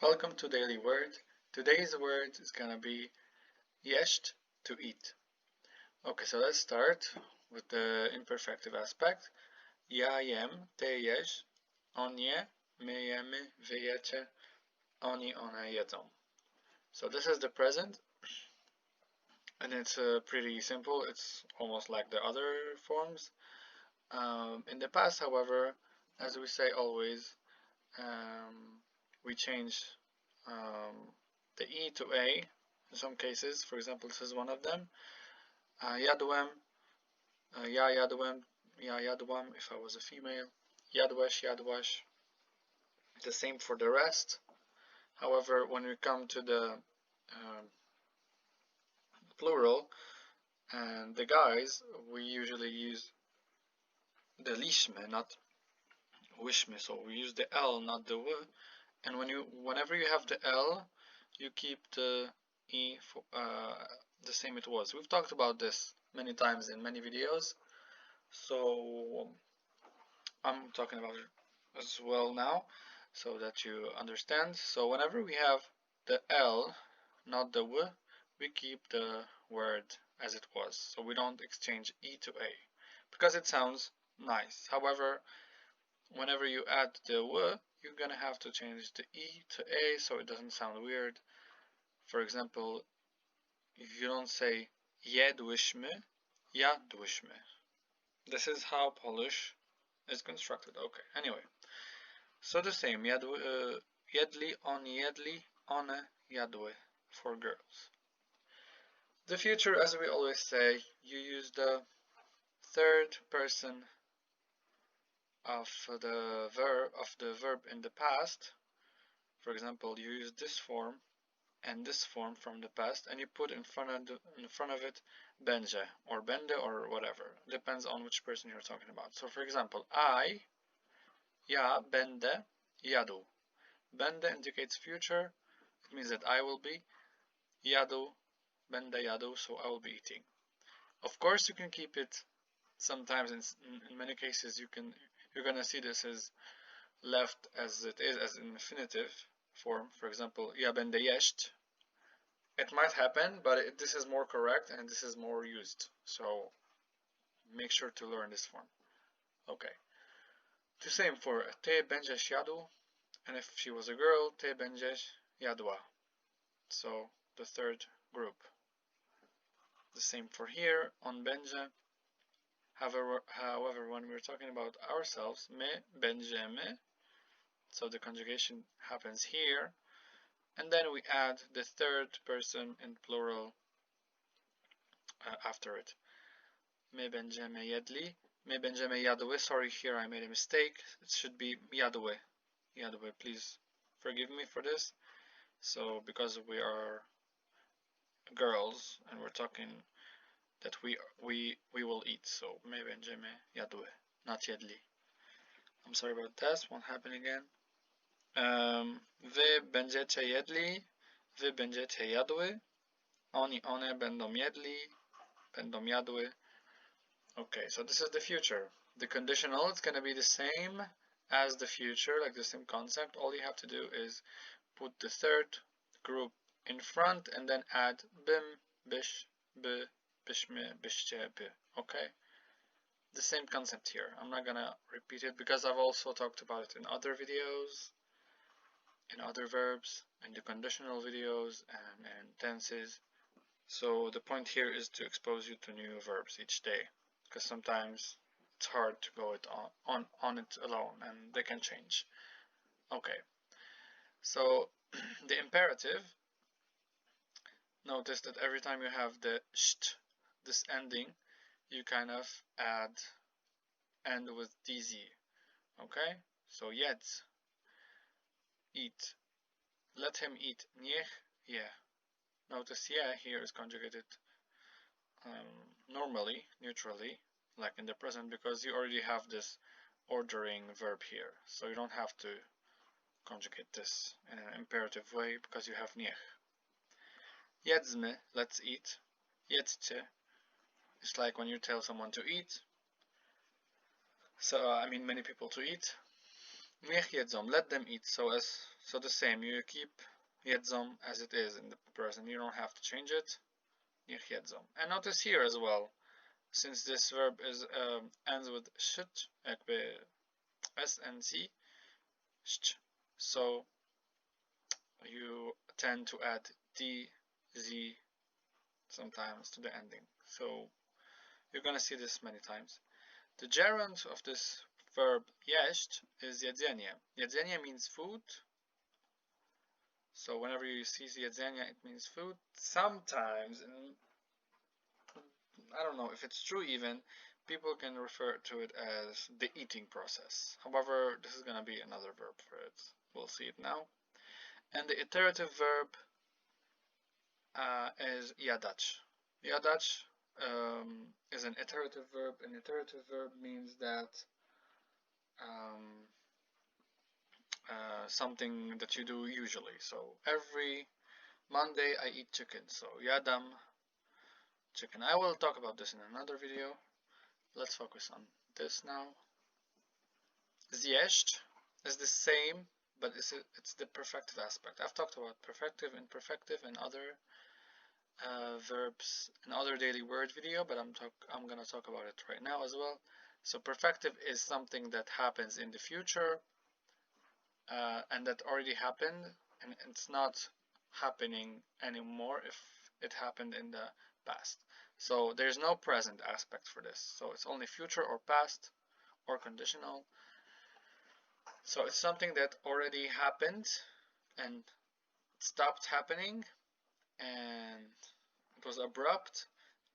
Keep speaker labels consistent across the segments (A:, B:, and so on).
A: Welcome to Daily Word. Today's word is gonna be jeść, to eat. Okay, so let's start with the imperfective aspect. Ja jem, ty jesz, on je, my jemy, wy jecie, oni, one jedzą. So this is the present, and it's pretty simple. It's almost like the other forms. In the past, however, as we say always, we change the E to A in some cases. For example, this is one of them. Jadłem, ja jadłem, ja jadłam if I was a female. Jadłeś, jadłaś. The same for the rest. However, when we come to the plural and the guys, we usually use the liśmy, not wyśmy. So we use the L, not the W. And whenever you have the L, you keep the E for, the same it was. We've talked about this many times in many videos, so I'm talking about it as well now so that you understand. So whenever we have the L, not the W, we keep the word as it was. So we don't exchange E to A because it sounds nice. However, whenever you add the W, you're gonna have to change the E to A so it doesn't sound weird. For example, you don't say jedłyśmy, jadłyśmy. This is how Polish is constructed. Okay, anyway. So the same, jedli, oni jedli, one jadły for girls. The future, as we always say, you use the third person of the verb in the past. For example, you use this form and this form from the past, and you put in front of it będzie or będę or whatever. Depends on which person you're talking about. So for example, ja będę jadł. Będę indicates future. It means that I will be. Jadł, będę jadł, so I will be eating. Of course, you can keep it. Sometimes in many cases you're gonna see this is left as it is as infinitive form. For example, ja będę jeść. It might happen, but this is more correct and this is more used. So make sure to learn this form. Okay. The same for ty będziesz jadł, and if she was a girl, ty będziesz jadła. So the third group. The same for here, on będzie. However, when we're talking about ourselves, my będziemy, so the conjugation happens here, and then we add the third person in plural after it. My będziemy jedli, my będziemy jadły. Sorry, here I made a mistake. It should be jadły. Jadły, please forgive me for this. So because we are girls and we're talking that we will eat, so my będziemy jadły, not jedli. I'm sorry about that. Won't happen again. Wy będziecie jedli, wy będziecie jadły, oni, one będą jedli, będą jadły. Okay, so this is the future. The conditional is going to be the same as the future, like the same concept. All you have to do is put the third group in front and then add bym, byś, by, byśmy, byście, by. Okay? The same concept here. I'm not gonna repeat it because I've also talked about it in other videos, in other verbs, in the conditional videos and tenses. So the point here is to expose you to new verbs each day, because sometimes it's hard to go on it alone and they can change. Okay, so the imperative, notice that every time you have the st, this ending, you kind of end with dz. Okay, so jedz, eat, let him eat, niech je. Notice je here is conjugated normally, neutrally, like in the present, because you already have this ordering verb here, so you don't have to conjugate this in an imperative way because you have niech. Jedzmy, let's eat. Jedzcie, it's like when you tell someone to eat. So I mean many people to eat. Niech jedzą, let them eat. So the same, you keep jedzą as it is in the present. You don't have to change it. Niech jedzą. And notice here as well, since this verb is ends with sh, jakby s and z, sh, so you tend to add d, z sometimes to the ending. So you're gonna see this many times. The gerund of this verb jeść is jedzenie. Jedzenie means food. So whenever you see jedzenie, it means food. Sometimes, and I don't know if it's true even, people can refer to it as the eating process. However, this is going to be another verb for it. We'll see it now. And the iterative verb is jadać. Jadać is an iterative verb. An iterative verb means that something that you do usually. So every Monday I eat chicken. So jadam chicken. I will talk about this in another video. Let's focus on this now. Zjeść is the same, but it's the perfective aspect. I've talked about perfective, imperfective, and other verbs in other daily word video, but I'm gonna talk about it right now as well. So perfective is something that happens in the future and that already happened, and it's not happening anymore if it happened in the past. So there's no present aspect for this. So it's only future or past or conditional. So it's something that already happened and stopped happening, and it was abrupt,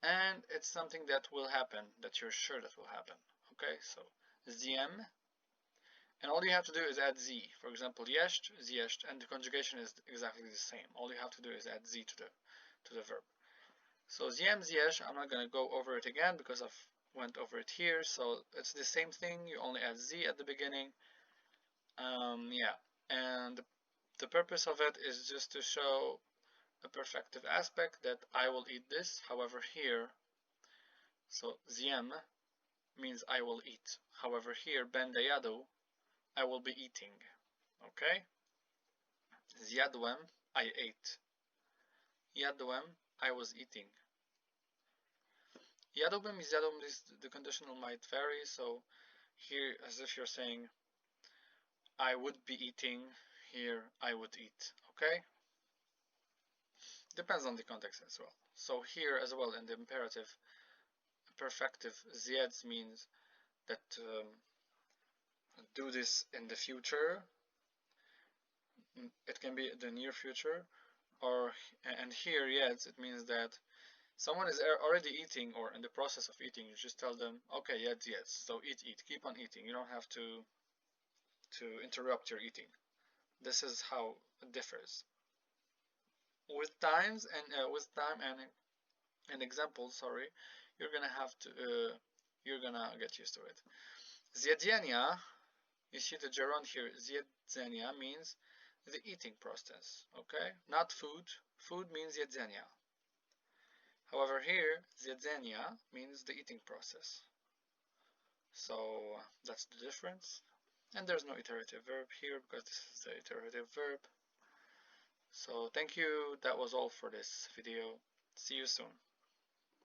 A: and it's something that will happen, that you're sure that will happen. Okay, so zjem, and all you have to do is add z. For example, jeść, zjeść, and the conjugation is exactly the same. All you have to do is add z to the verb. So zjem, zjesz, I'm not going to go over it again because I've went over it here. So it's the same thing. You only add z at the beginning. Yeah, and the purpose of it is just to show a perfective aspect that I will eat this. However, here, so zjem means I will eat. However, here, będę jadł, I will be eating. Okay? Zjadłem, I ate. Jadłem, I was eating. Jadłbym, zjadłbym, the conditional might vary. So here, as if you're saying, I would be eating, here, I would eat. Okay? Depends on the context as well. So here as well in the imperative, perfective, zjedz means that do this in the future. It can be the near future, and here jedz, it means that someone is already eating or in the process of eating. You just tell them, okay, jedz, so eat, keep on eating. You don't have to interrupt your eating. This is how it differs. With time and examples, sorry, you're gonna have to you're gonna get used to it. Zjedzenia, you see the gerund here, zjedzenia means the eating process, okay? Not food. Food means jedzenia. However, here, zjedzenia means the eating process. So that's the difference. And there's no iterative verb here because this is the iterative verb. So thank you. That was all for this video. See you soon.